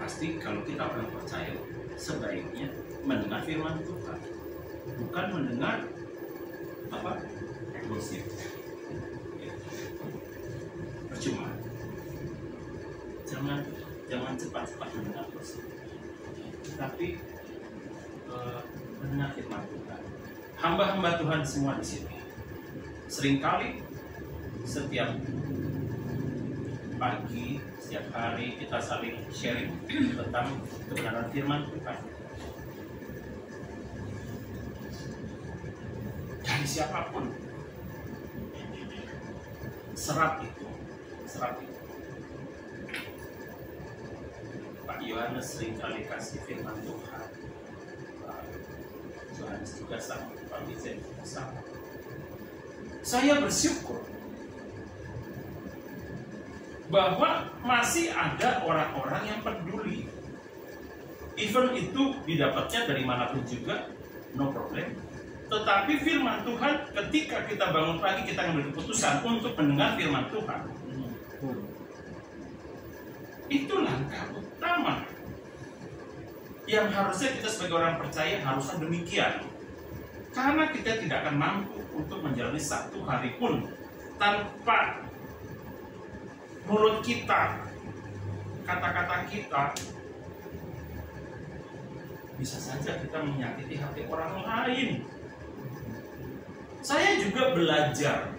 pasti kalau kita orang percaya sebaiknya mendengar firman Tuhan, bukan mendengar gosip. Percuma. Jangan cepat-cepat mendengar gosip, tapi mendengar firman Tuhan. Hamba-hamba Tuhan semua di sini seringkali setiap pagi, setiap hari kita saling sharing tentang kebenaran firman Tuhan. Dari siapapun, serat itu. Pak Yohanes seringkali kasih firman Tuhan. Pak Yohanes juga sama, Pak Wizen juga sama. Saya bersyukur bahwa masih ada orang-orang yang peduli. Even itu didapatnya dari manapun juga, no problem. Tetapi firman Tuhan, ketika kita bangun pagi, kita mengambil keputusan untuk mendengar firman Tuhan. Itu langkah utama yang harusnya kita sebagai orang percaya harusnya demikian. Karena kita tidak akan mampu untuk menjalani satu hari pun tanpa mulut kita, kata-kata kita, bisa saja kita menyakiti hati orang lain. Saya juga belajar.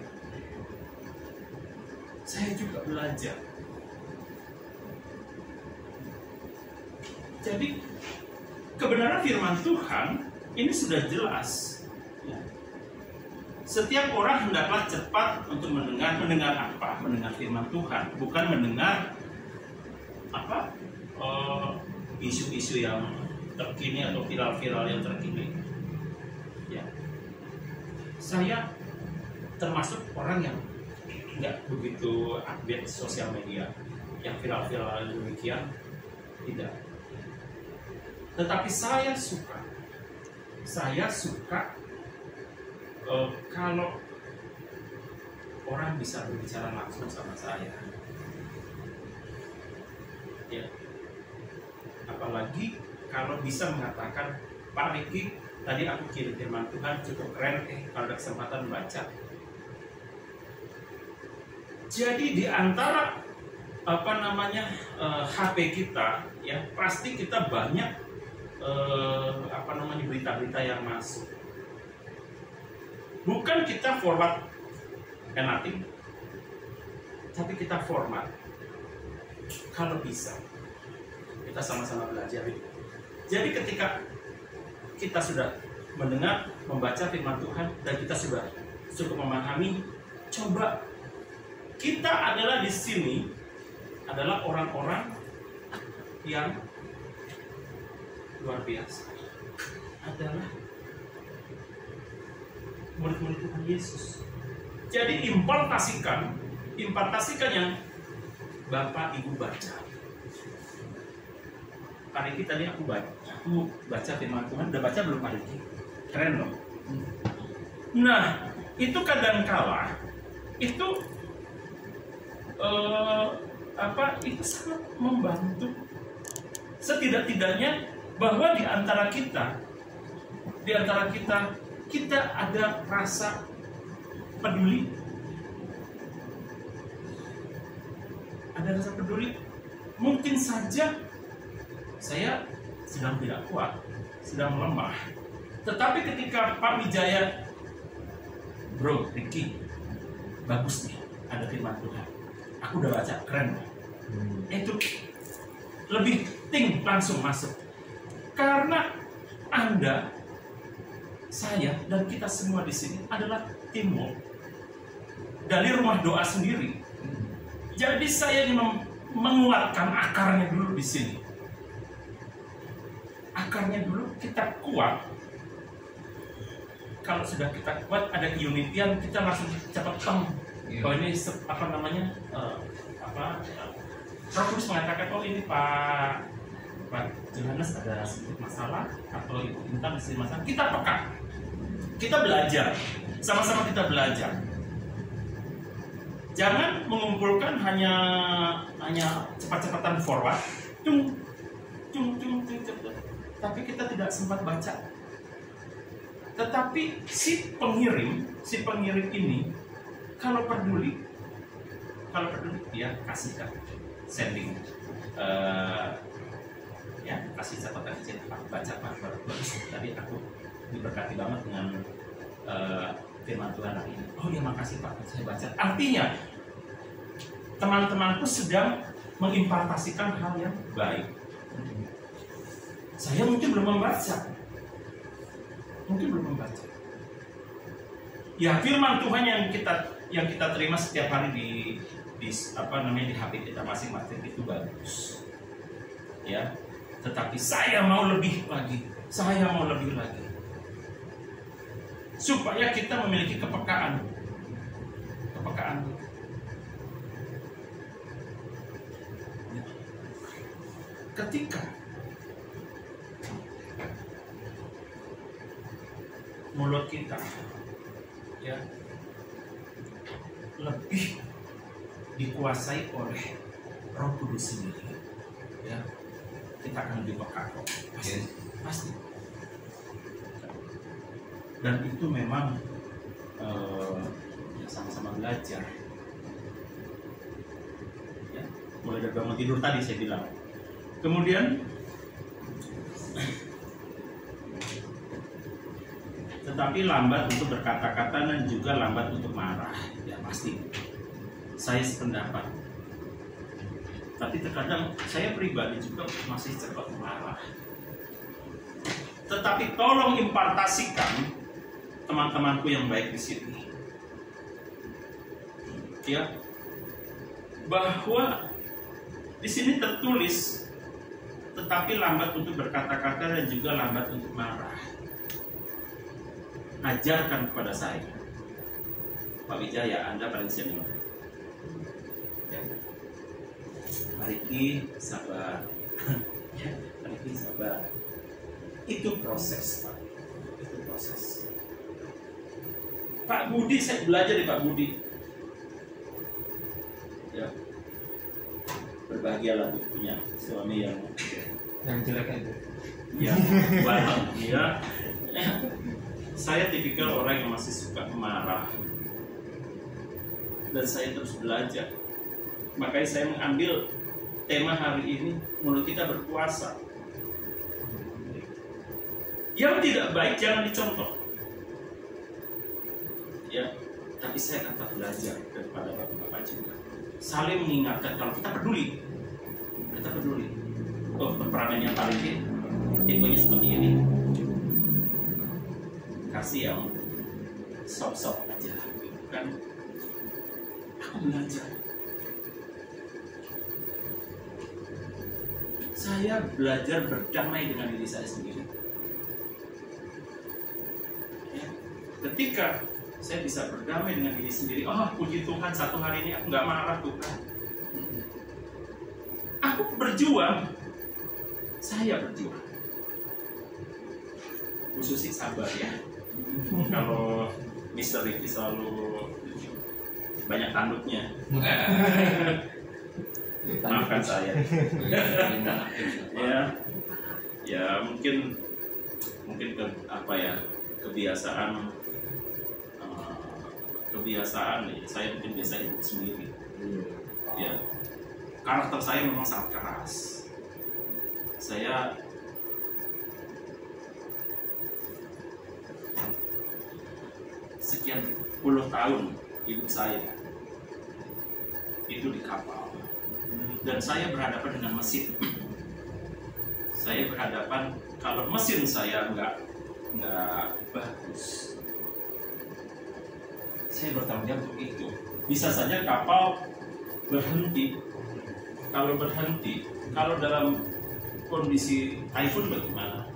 Jadi kebenaran firman Tuhan ini sudah jelas. Setiap orang hendaklah cepat untuk mendengar apa? Mendengar firman Tuhan, bukan mendengar isu-isu yang terkini atau viral-viral yang terkini. Ya. Saya termasuk orang yang nggak begitu update sosial media, yang viral-viral demikian tidak. Tetapi saya suka kalau orang bisa berbicara langsung sama saya, ya. Apalagi kalau bisa mengatakan, Pak Riki, tadi aku kirim firman Tuhan cukup keren, kalau ada kesempatan baca. Jadi di antara HP kita, ya pasti kita banyak berita-berita yang masuk. Bukan kita forward nothing, tapi kita format. Kalau bisa, kita sama-sama belajar. Jadi ketika kita sudah mendengar, membaca firman Tuhan, dan kita sudah cukup memahami, coba kita adalah di sini adalah orang-orang yang luar biasa, adalah murid-murid Tuhan Yesus. Jadi impartasikan yang Bapak Ibu baca. Pak Riki tadi aku baca firman Tuhan, udah baca belum Pak Riki? Keren loh. Nah, itu kadangkala itu itu sangat membantu. Setidak-tidaknya bahwa di antara kita ada rasa peduli. Ada rasa peduli. Mungkin saja saya sedang tidak kuat, sedang lemah. Tetapi ketika Pak Wijaya, Bro, Riki, bagus nih, ada firman Tuhan. Aku udah baca, keren. Itu lebih langsung masuk. Karena Anda, saya, dan kita semua di sini adalah teamwork dari rumah doa sendiri. Jadi saya ingin menguatkan akarnya dulu di sini. Akarnya dulu kita kuat. Kalau sudah kita kuat, ada keunitian, kita langsung cepat Oh ini Roh Kudus mengatakan, oh ini Pak Johannes ada sedikit masalah, atau Ibu Intan ada sedikit masalah. Kita peka, kita belajar, sama-sama kita belajar. Jangan mengumpulkan hanya cepat-cepatan forward. tapi kita tidak sempat baca. Tetapi si pengirim ini kalau peduli dia kasihkan sending, ya kasih catatan kecil, baca Pak, bagus tadi aku diberkati banget dengan firman Tuhan hari ini. Oh ya, makasih Pak, saya baca. Artinya teman-temanku sedang mengimpartasikan hal yang baik. Saya mungkin belum membaca. Ya, firman Tuhan yang kita terima setiap hari di HP kita masing-masing itu bagus. Ya. Tetapi saya mau lebih lagi. Supaya kita memiliki kepekaan. Ketika mulut kita ya lebih dikuasai oleh Roh Kudus sendiri, ya kita akan lebih peka kok, pasti. Dan itu memang sama-sama belajar. Ya, mulai dari bangun tidur tadi saya bilang. Kemudian tetapi lambat untuk berkata-kata dan juga lambat untuk marah. Ya pasti. Saya sependapat. Tapi terkadang saya pribadi juga masih cepat marah. Tetapi tolong impartasikan teman-temanku yang baik di sini. Ya. Bahwa di sini tertulis tetapi lambat untuk berkata-kata dan juga lambat untuk marah. Ajarkan kepada saya, Pak Wijaya, Anda paling senior. Ya. Mariki sabar. Ya, Mariki sabar. Itu proses, Pak. Itu proses. Pak Budi, saya belajar di Pak Budi. Ya. Berbahagialah punya suami yang jelek itu. Ya, banget. Ya. Saya tipikal orang yang masih suka marah. Dan saya terus belajar. Makanya saya mengambil tema hari ini, mulut kita berkuasa. Yang tidak baik jangan dicontoh. Ya, tapi saya tetap belajar daripada bapak-bapak juga. Saling mengingatkan kalau kita peduli. Oh, temperamennya paling tipenya seperti ini. Kasih yang sok-sok aja, kan? Aku belajar. Saya belajar berdamai dengan diri saya sendiri. Ya. Ketika saya bisa berdamai dengan diri sendiri, puji Tuhan, satu hari ini aku nggak marah Tuhan. Aku berjuang. Saya berjuang. Khususnya sabar ya. Kalau Mister Ricky selalu banyak tanduknya. Maafkan saya. Ya mungkin kebiasaan saya mungkin biasa hidup sendiri. Ya, karakter saya memang sangat keras. Saya sekian puluh tahun hidup saya itu di kapal, dan saya berhadapan dengan mesin. Saya berhadapan kalau mesin saya nggak bagus, saya bertanggung jawab untuk itu. Bisa saja kapal berhenti. Kalau dalam kondisi typhoon bagaimana?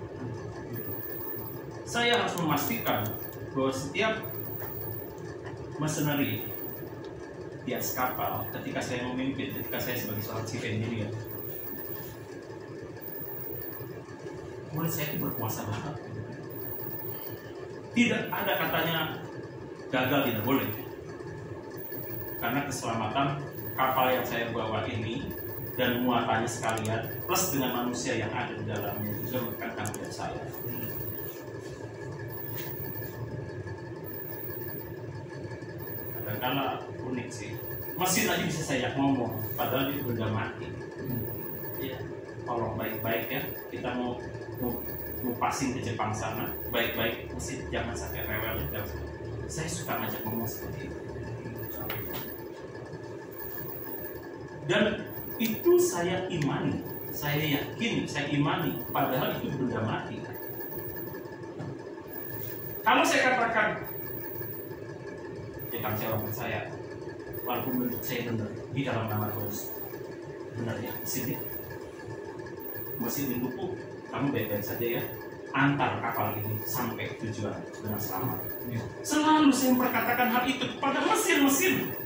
Saya harus memastikan bahwa setiap machinery di atas kapal, ketika saya memimpin, ketika saya sebagai seorang chief engineer, mulut saya itu berkuasa banget. Tidak ada katanya gagal, tidak boleh. Karena keselamatan kapal yang saya bawa ini dan muatannya sekalian plus dengan manusia yang ada di dalamnya juga merupakan tanggung jawab saya. Kadang-kadang unik sih, mesin aja bisa saya ngomong padahal dia udah mati. Ya, tolong baik-baik ya, kita mau passing ke Jepang sana, baik-baik mesin jangan sampai rewel. Saya suka ngajak ngomong seperti itu. Dan itu saya imani, saya yakin, saya imani, padahal itu benda mati. Kalau saya katakan, ya kamu saya orang percaya, walaupun bentuk saya benar di dalam nama Tuhan, benar ya mesin hidupku, kamu baik-baik saja ya, antar kapal ini sampai tujuan dengan selamat. Selalu saya memperkatakan hal itu kepada mesin-mesin.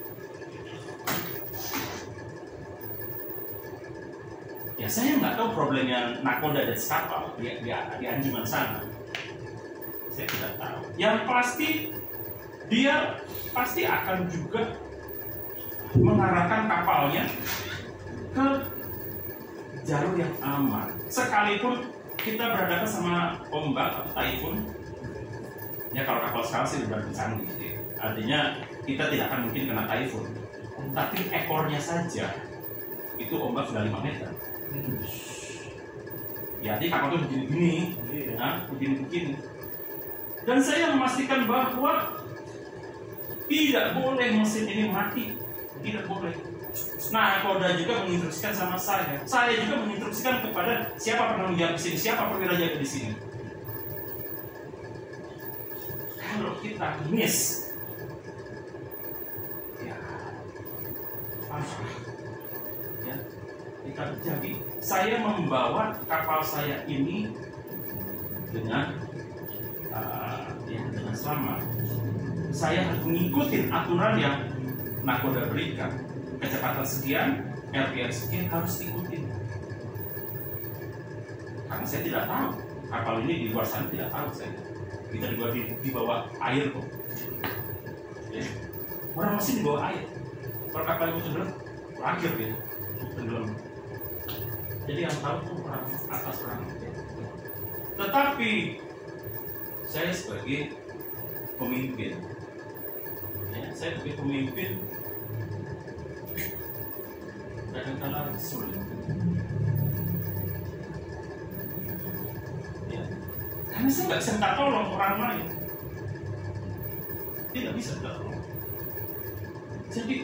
Ya saya nggak tahu problemnya nakoda dan kapal di anjungan sana. Saya tidak tahu. Yang pasti dia pasti akan juga mengarahkan kapalnya ke jalur yang aman. Sekalipun kita berhadapan sama ombak atau typhoon, ya kalau kapal sekarang sih udah canggih, artinya kita tidak akan mungkin kena typhoon. Tapi ekornya saja itu ombak sudah 5 meter. Ya, jadi kapal itu begini-begini, begini-begini. Dan saya memastikan bahwa tidak boleh mesin ini mati, tidak boleh. Nah, Polda juga menginstruksikan sama saya. Saya juga menginstruksikan kepada siapa penanggung jawab di sini, siapa perwira jaga di sini. Kalau kita miss, ya apa? Ya, kita jadi. Saya membawa kapal saya ini dengan dengan selamat. Saya harus mengikuti aturan yang nakoda berikan. Kecepatan sekian, RPM sekian harus ikutin. Karena saya tidak tahu kapal ini di luar sana, tidak tahu saya. Kita di bawah air kok. Ya. Orang mesin di bawah air. Kalau kapal itu tenggelam, terakhir ya tenggelam. Jadi yang tahu itu orang atas orang. Ya. Tetapi saya sebagai pemimpin, ya, saya sebagai pemimpin kadang-kadang sulit. Ya. Karena saya nggak bisa minta tolong orang lain, tidak bisa minta tolong. Jadi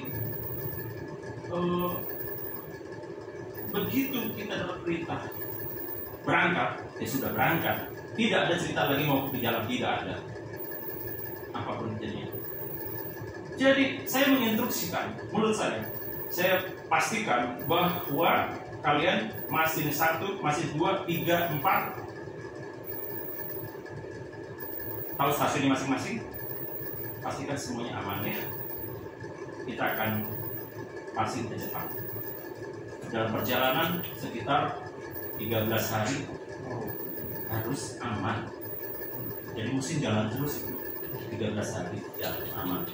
begitu kita dapat perintah berangkat, ya sudah berangkat. Tidak ada cerita lagi mau di jalan, tidak ada. Apapun jadinya. Jadi saya menginstruksikan, menurut saya pastikan bahwa kalian mesin 1, mesin 2, 3, 4 tahu stasiunnya masing-masing. Pastikan semuanya aman ya. Kita akan passing ke Jepang. Dalam perjalanan sekitar 13 hari harus aman. Jadi mesin jalan terus 13 hari ya aman.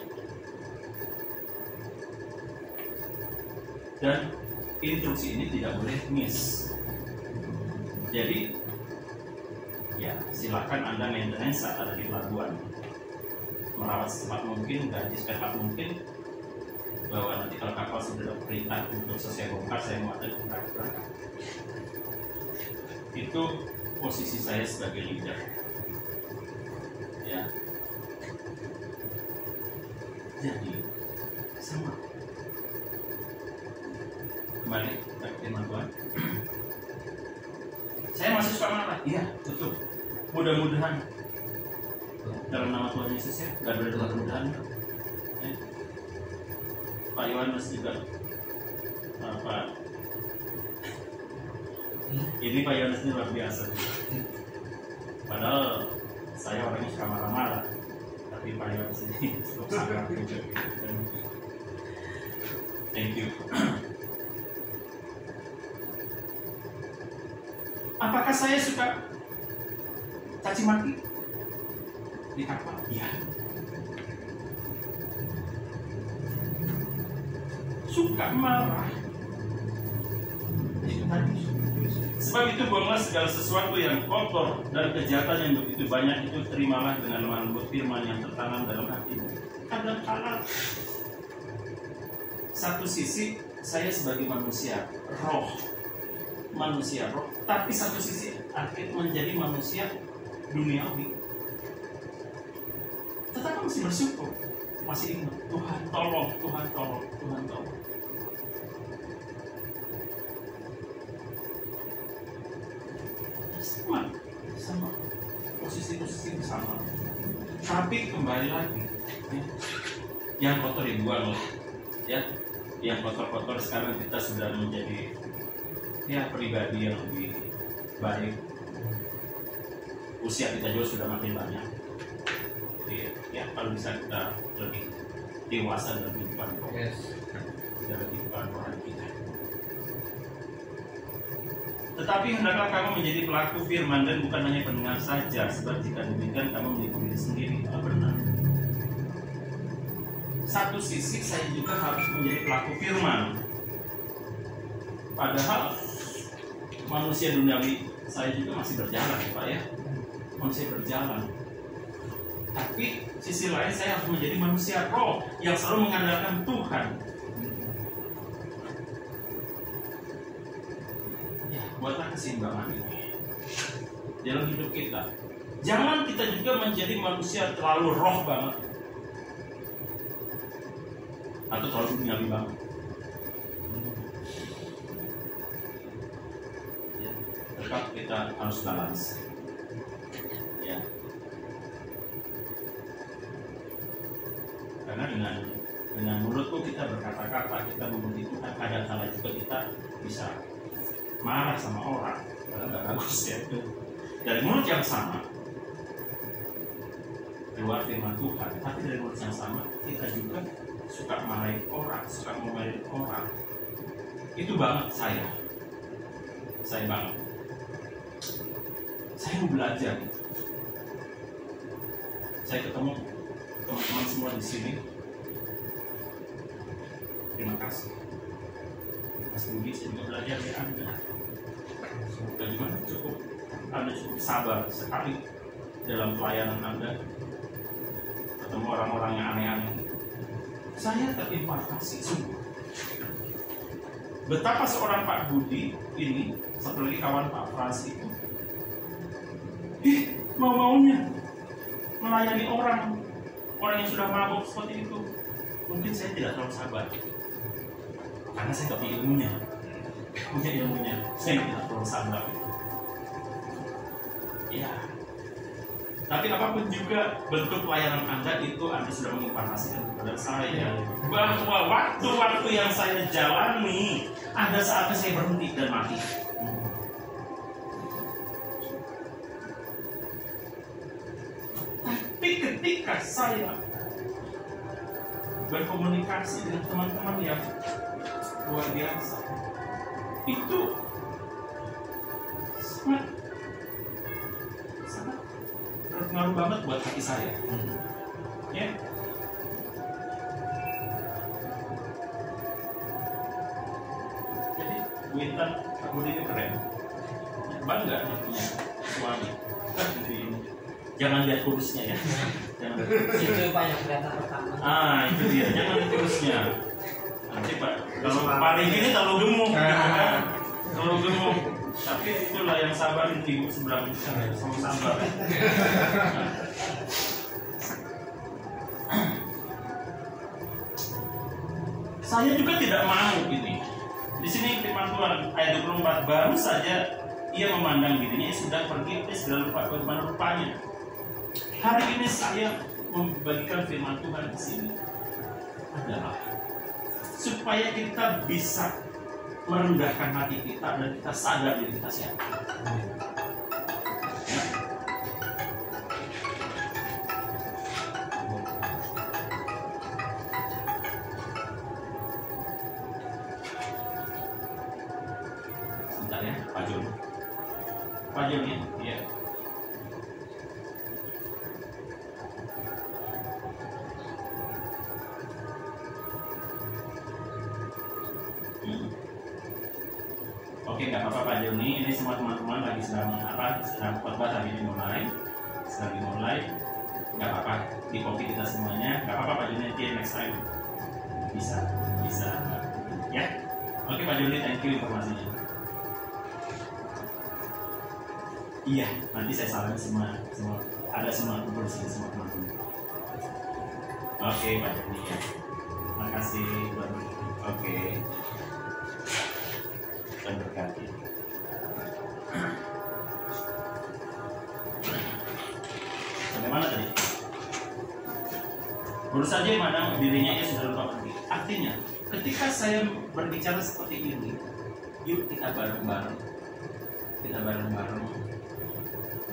Dan instruksi ini tidak boleh miss. Jadi ya silakan Anda maintenance saat ada di pelabuhan, merawat secepat mungkin, ganti secepat mungkin, bahwa nanti kalau kapal sudah perintah untuk selesai bongkar, saya mau ada berangkat. Itu posisi saya sebagai leader. Ya. Jadi sama. Kembali ke firman Tuhan. Saya masih suka marah. Iya, betul. Mudah-mudahan dalam nama Tuhan Yesus ya, gak ada mudah-mudahan. Ya. Pak Yohanes juga ini Pak Yohanes ini luar biasa. Padahal saya orangnya suka marah-marah, tapi Pak Yohanes ini cukup sangat juga. Thank you. Apakah saya suka caci maki di kapal? Iya. Suka marah. tadi. Sebab itu buanglah segala sesuatu yang kotor dan kejahatan yang begitu banyak itu, terimalah dengan lemah lembut firman yang tertanam dalam hatimu. Kadang-kadang satu sisi saya sebagai manusia roh, tapi satu sisi akhir menjadi manusia duniawi. Tetapi masih bersyukur, masih ingat Tuhan tolong, Tuhan tolong, Tuhan tolong. Sama posisi sama, tapi kembali lagi ya, yang kotor dibuang lah ya, yang kotor-kotor sekarang kita sudah menjadi ya pribadi yang lebih baik, usia kita juga sudah makin banyak. Jadi ya kalau bisa kita lebih dewasa dalam kehidupan dalam kehidupan rohani kita. Tetapi hendaklah kamu menjadi pelaku firman dan bukan hanya pendengar saja, sebab jika demikian kamu menipu diri sendiri. Benar. Satu sisi saya juga harus menjadi pelaku firman. Padahal manusia duniawi saya juga masih berjalan, Pak ya. Manusia berjalan. Tapi sisi lain saya harus menjadi manusia roh yang selalu mengandalkan Tuhan. Buatlah keseimbangan ini dalam hidup kita. Jangan kita juga menjadi manusia terlalu roh banget atau terlalu duniawi banget. Ya, tetap kita harus balance. Ya. Karena dengan mulutku kita berkata-kata, kita memuji Tuhan, kadang-kadang juga kita bisa marah sama orang, karena nggak bagus ya itu. Dari mulut yang sama keluar firman Tuhan, tapi dari mulut yang sama kita juga suka marahin orang, suka ngomelin orang. Itu banget saya banget. Saya mau belajar. Saya ketemu teman-teman semua di sini. Terima kasih. Mas Budi, saya juga belajar dari Anda. Bagaimana Anda cukup sabar sekali dalam pelayanan Anda. Ketemu orang-orang yang aneh-aneh. Saya terinspirasi sungguh. Betapa seorang Pak Budi ini, satu lagi kawan Pak Frans itu, mau-maunya melayani orang yang sudah mabuk seperti itu. Mungkin saya tidak terlalu sabar. Karena saya nggak punya ilmunya, saya tidak perlu sabar. Ya, tapi apapun juga bentuk pelayanan Anda itu Anda sudah menginformasikan kepada saya bahwa waktu-waktu yang saya jalani ada saatnya saya berhenti dan mati. Tapi ketika saya berkomunikasi dengan teman-teman yang luar biasa, itu sangat berpengaruh banget buat hati saya. Ya. Jadi Bu Intan, Pak Budi itu keren. Bangga punya suami. Jangan lihat kurusnya ya. Jangan lihat kurusnya. Itu banyak kelihatan pertama. Itu dia. Jangan lihat kurusnya. Nanti Pak, kalau Pak ini terlalu gemuk, terlalu gemuk. Tapi itulah yang sabar itu ibu sebelah sama sabar. Saya juga tidak mau ini. Di sini firman Tuhan ayat 24, baru saja ia memandang dirinya sudah pergi, sudah lupa bagaimana rupanya. Hari ini saya membagikan firman Tuhan di sini adalah supaya kita bisa merendahkan hati kita dan kita sadar diri kita siapa. Sebentar ya, Pak Joni ya. Oke, nggak apa-apa Pak Joni. Ini semua teman-teman lagi sedang khotbah hari ini sedang dimulai. Nggak apa-apa, di copy kita semuanya. Nggak apa-apa Pak Joni, nanti next time bisa ya. Oke Pak Joni, thank you informasinya. Iya, nanti saya saran semua ada semua kumpul di sini semua teman-teman. Oke Pak Joni ya. Makasih Tuhan. Oke. Dan berkati. Sampai mana tadi? Baru saja mana dirinya ia sudah lupa pergi. Artinya, ketika saya berbicara seperti ini, yuk kita bareng-bareng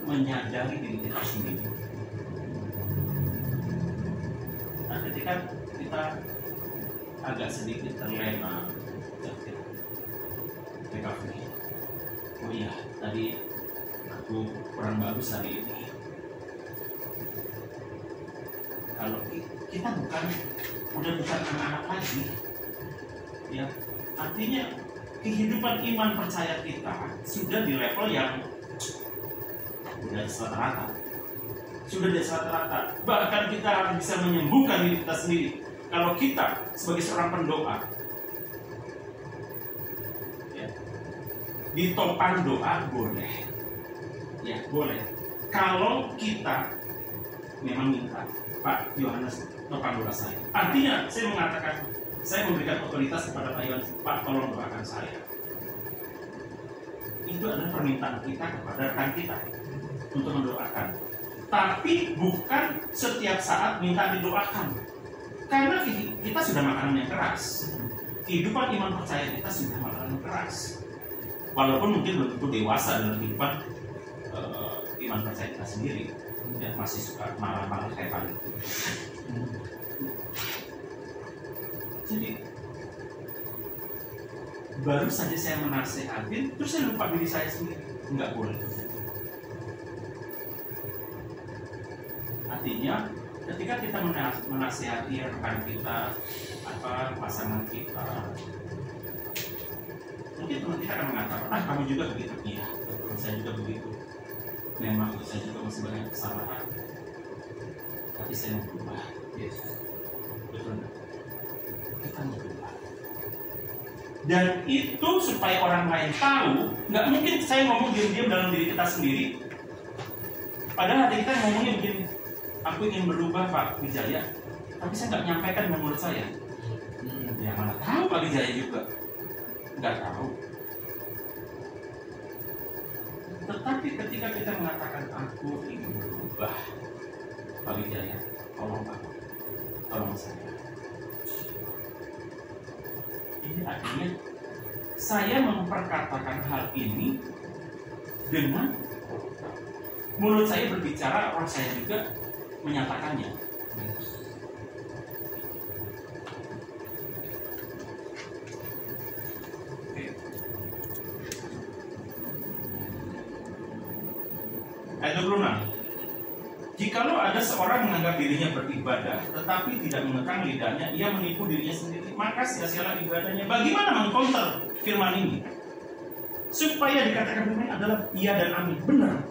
menyadari diri kita sendiri. Nah, ketika kita agak sedikit terlena, recovery. Oh iya, tadi aku kurang bagus hari ini. Kalau kita udah bukan anak-anak lagi, ya artinya kehidupan iman percaya kita sudah di level yang sudah di rata-rata. Bahkan kita harus bisa menyembuhkan diri kita sendiri. Kalau kita sebagai seorang pendoa, ya, ditopang doa boleh, ya boleh. Kalau kita memang minta, Pak Yohanes topang doa saya. Artinya saya mengatakan, saya memberikan otoritas kepada Pak Yohanes, Pak tolong doakan saya. Itu adalah permintaan kita kepada rekan kita untuk mendoakan. Tapi bukan setiap saat minta didoakan. Karena kita sudah makanan yang keras. Kehidupan iman percaya kita sudah makanan yang keras. Walaupun mungkin belum tentu dewasa dalam kehidupan iman percaya kita sendiri, ya, masih suka marah-marah kayak tadi. Jadi baru saja saya menasihatin, terus saya lupa diri saya sendiri. Enggak boleh. Artinya, ketika kita menasihati rekan kita, pasangan kita, mungkin teman kita akan mengatakan, kamu juga begitu. Iya, betul, saya juga begitu. Memang saya juga masih banyak kesalahan, tapi saya mau berubah. Yes. Betul. Kita mau berubah. Dan itu supaya orang lain tahu, nggak mungkin saya ngomong diam-diam dalam diri kita sendiri. Padahal hati kita ngomongnya begini, aku ingin berubah Pak Wijaya, tapi saya nggak nyampaikan dengan mulut saya. Ya mana tahu Pak Wijaya juga, nggak tahu. Tetapi ketika kita mengatakan aku ingin berubah, Pak Wijaya, tolong Pak, tolong saya. Ini artinya saya memperkatakan hal ini dengan mulut saya berbicara, orang saya juga menyatakannya. Oke. Ayat 26. Jikalau ada seorang menganggap dirinya beribadah, tetapi tidak mengekang lidahnya, ia menipu dirinya sendiri, maka sia-sialah ibadahnya. Bagaimana mengcounter firman ini? Supaya dikatakan firman adalah iya dan amin. Benar.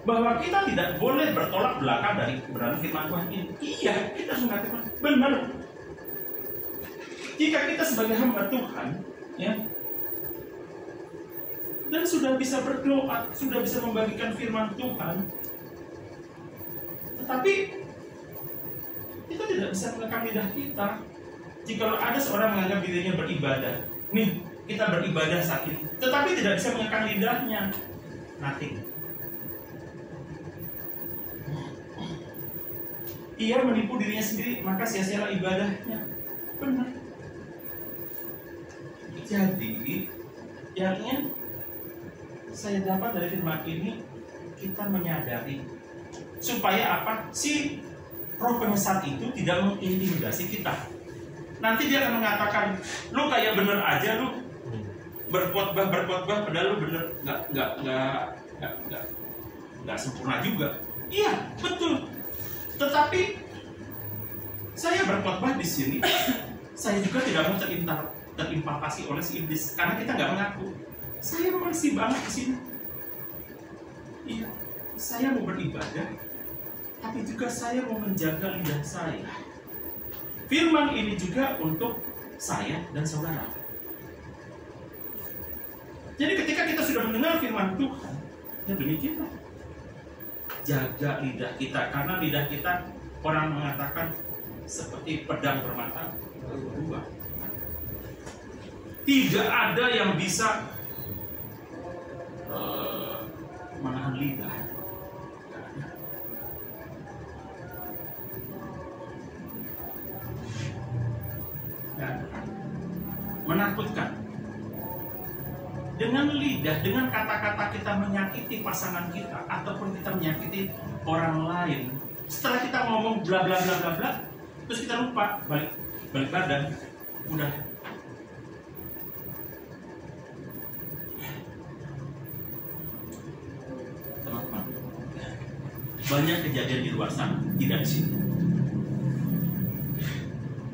Bahwa kita tidak boleh bertolak belakang dari kebenaran firman Tuhan ini. Iya, kita harus mengatakan benar. Jika kita sebagai hamba Tuhan, ya, dan sudah bisa berdoa, sudah bisa membagikan firman Tuhan, tetapi kita tidak bisa mengekang lidah kita. Jika ada seorang menganggap dirinya beribadah, nih kita beribadah saat ini, tetapi tidak bisa mengekang lidahnya, nothing. Ia menipu dirinya sendiri, maka sia-sialah ibadahnya. Benar. Jadi, yang ingin saya dapat dari firman ini, kita menyadari supaya apa? Si roh penyesat itu tidak mengintimidasi kita. Nanti dia akan mengatakan, lu kayak bener aja lu berkhotbah padahal lu bener nggak sempurna juga. Iya, betul. Tetapi saya berkhotbah di sini, saya juga tidak mau terimpakasi oleh si iblis karena kita nggak mengaku. Saya masih banget di sini. Iya, saya mau beribadah, tapi juga saya mau menjaga lidah saya. Firman ini juga untuk saya dan saudara. Jadi ketika kita sudah mendengar firman Tuhan, ya demikianlah. Jaga lidah kita, karena lidah kita orang mengatakan seperti pedang bermata dua. Tidak ada yang bisa menahan lidah. Menakutkan. Dengan lidah, dengan kata-kata kita menyakiti pasangan kita ataupun kita menyakiti orang lain. Setelah kita ngomong bla bla bla bla bla, terus kita lupa balik badan, udah. Teman-teman, banyak kejadian di luar sana, tidak di sini.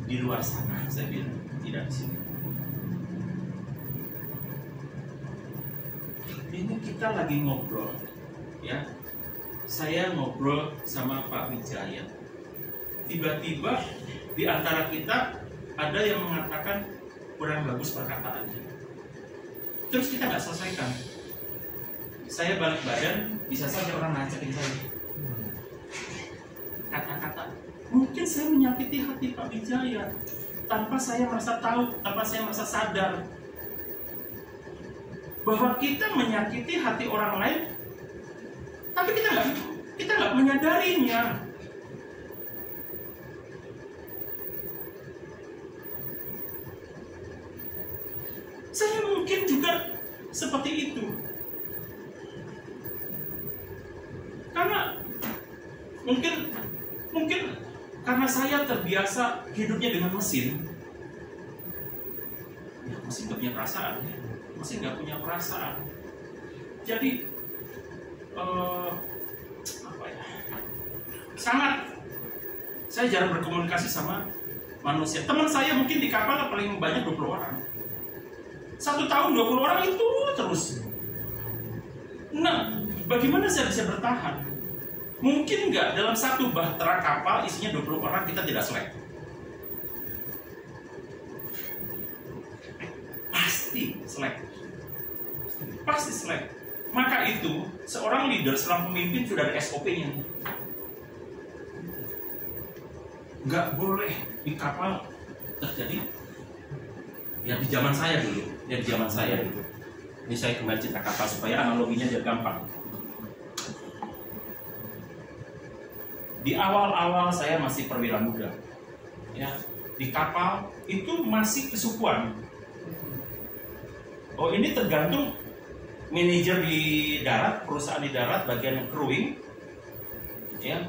Di luar sana, saya bilang, tidak di sini. Ini kita lagi ngobrol, ya. Saya ngobrol sama Pak Wijaya. Tiba-tiba di antara kita ada yang mengatakan kurang bagus perkataannya. Terus kita nggak selesaikan. Saya balik badan, bisa saja orang ngajakin saya. Kata-kata, mungkin saya menyakiti hati Pak Wijaya tanpa saya merasa tahu, tanpa saya merasa sadar bahwa kita menyakiti hati orang lain, tapi kita nggak menyadarinya. Saya mungkin juga seperti itu, karena mungkin karena saya terbiasa hidupnya dengan mesin. Ya, mesin nggak punya perasaan. Masih nggak punya perasaan. Jadi apa ya? Sangat saya jarang berkomunikasi sama manusia. Teman saya mungkin di kapal paling banyak 20 orang. 1 tahun 20 orang itu terus. Nah, bagaimana saya bisa bertahan? Mungkin nggak dalam satu bahtera kapal isinya 20 orang kita tidak selek. Pasti selek. Pasti selek. Maka itu seorang leader, seorang pemimpin sudah ada SOP-nya. Nggak boleh di kapal terjadi. Ya di zaman saya dulu. Ini saya kembali cerita kapal supaya analoginya jadi gampang. Di awal-awal saya masih perwira muda, ya di kapal itu masih kesukuan. Oh, ini tergantung manajer di darat, perusahaan di darat, bagian crewing, ya.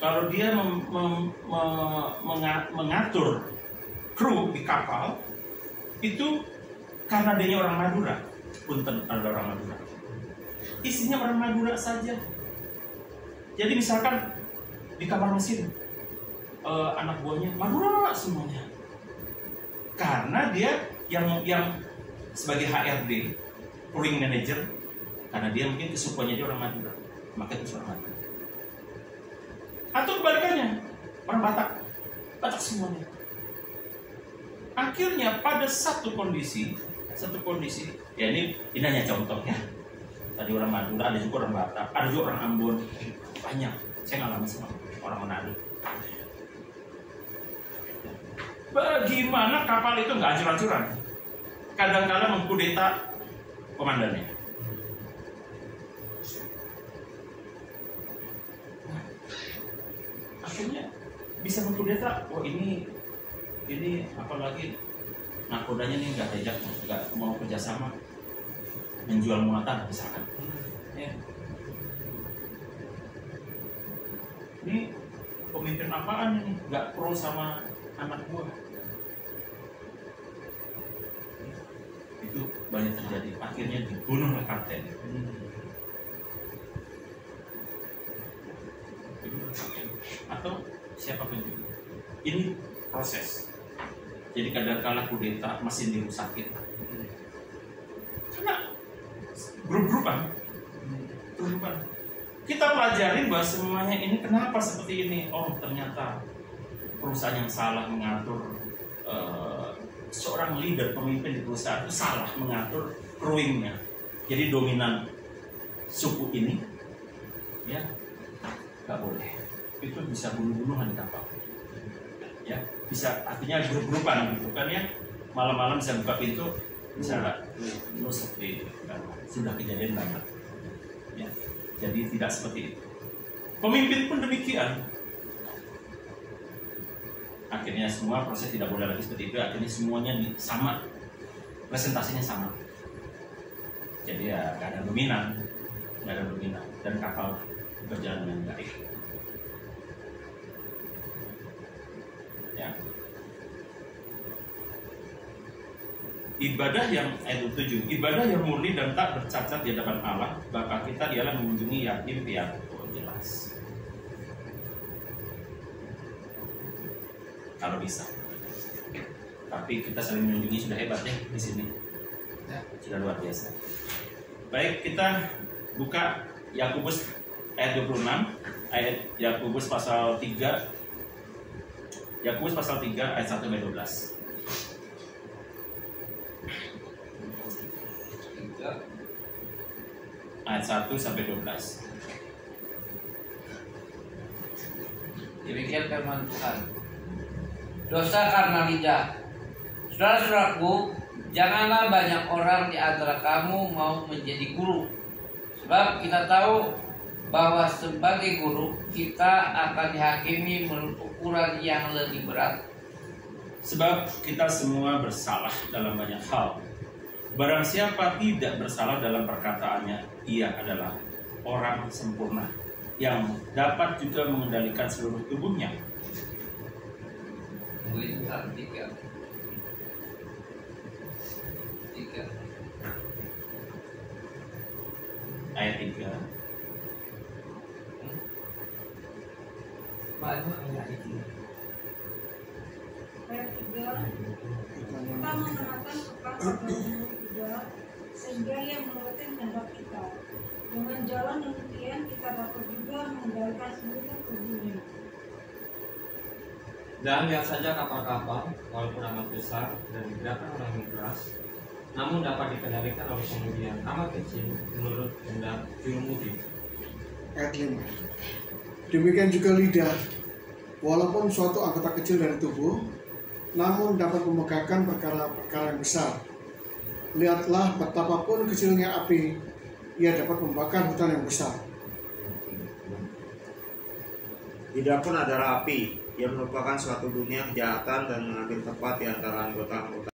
Kalau dia mengatur kru di kapal, itu karena dia orang Madura, punten ada orang Madura, isinya orang Madura saja. Jadi misalkan di kamar mesin, anak buahnya Madura semuanya, karena dia yang sebagai HRD, crewing manager, karena dia mungkin kesukuannya dia orang Madura, maka itu orang Madura. Atau kebalikannya, orang Batak semuanya. Akhirnya pada satu kondisi, ya ini hanya contoh ya. Tadi orang Madura, ada juga orang Batak, ada juga orang Ambon, banyak. Saya ngalamin sama orang Manado. Bagaimana kapal itu nggak hancur-hancuran? Kadang-kadang mengkudeta komandannya. Akhirnya bisa mengkudeta. Oh ini apalagi nakodanya nih nggak mau kerjasama, menjual muatan misalkan. Ya. Ini pemimpin apaan ini? Nggak pro sama anak buah. Itu banyak terjadi. Akhirnya dibunuhlah kapten. Atau siapapun itu. Ini proses. Jadi kadang-kala kudeta mesin dirusakin. Karena grup-grupan. Kita pelajarin bahwa semuanya ini kenapa seperti ini. Oh, ternyata perusahaan yang salah mengatur, seorang leader, pemimpin di perusahaan itu salah mengatur crewingnya. Jadi dominan suku ini, ya nggak boleh. Itu bisa bunuh-bunuhan di kapal. Ya, bisa artinya grup-grupan gitu kan ya. Malam-malam bisa buka pintu, bisa nusuk di sudah kejadian banyak. Ya, jadi tidak seperti itu. Pemimpin pun demikian. Akhirnya semua proses tidak boleh lagi seperti itu. Akhirnya semuanya sama, presentasinya sama. Jadi ya nggak ada dominan, dan kapal berjalan dengan baik. Ya. Ibadah yang ayat 7, ibadah yang murni dan tak bercacat di hadapan Allah, Bapa kita dialah mengunjungi yatim piatu. Jelas. Kalau bisa. Tapi kita saling mengunjungi sudah hebat ya di sini. Sudah luar biasa. Baik, kita buka Yakobus ayat 26, ayat Yakobus pasal 3. Yakobus pasal 3 ayat 1 sampai 12. Ayat 1 sampai 12. Demikian firman Tuhan. Dosa karena lidah. Saudara-saudaraku, janganlah banyak orang di antara kamu mau menjadi guru. Sebab kita tahu bahwa sebagai guru kita akan dihakimi menurut ukuran yang lebih berat. Sebab kita semua bersalah dalam banyak hal. Barang siapa tidak bersalah dalam perkataannya, ia adalah orang sempurna yang dapat juga mengendalikan seluruh tubuhnya. Ayat 3. Ayat 3, kita mengenakan kepala juga sehingga ia menuruti kehendak kita. Dengan jalan demikian kita dapat juga mengendalikan seluruh tubuhnya. Dan lihat saja kapal-kapal, walaupun amat besar dan digerakkan oleh angin keras, namun dapat dikendalikan oleh pengemudian amat kecil menurut kehendak jurumudi. Ayat 5. Demikian juga lidah, walaupun suatu anggota kecil dari tubuh, namun dapat memegahkan perkara-perkara yang besar. Lihatlah betapapun kecilnya api, ia dapat membakar hutan yang besar. Lidah pun adalah api, ia merupakan suatu dunia kejahatan dan mengambil tempat di antara anggota-anggota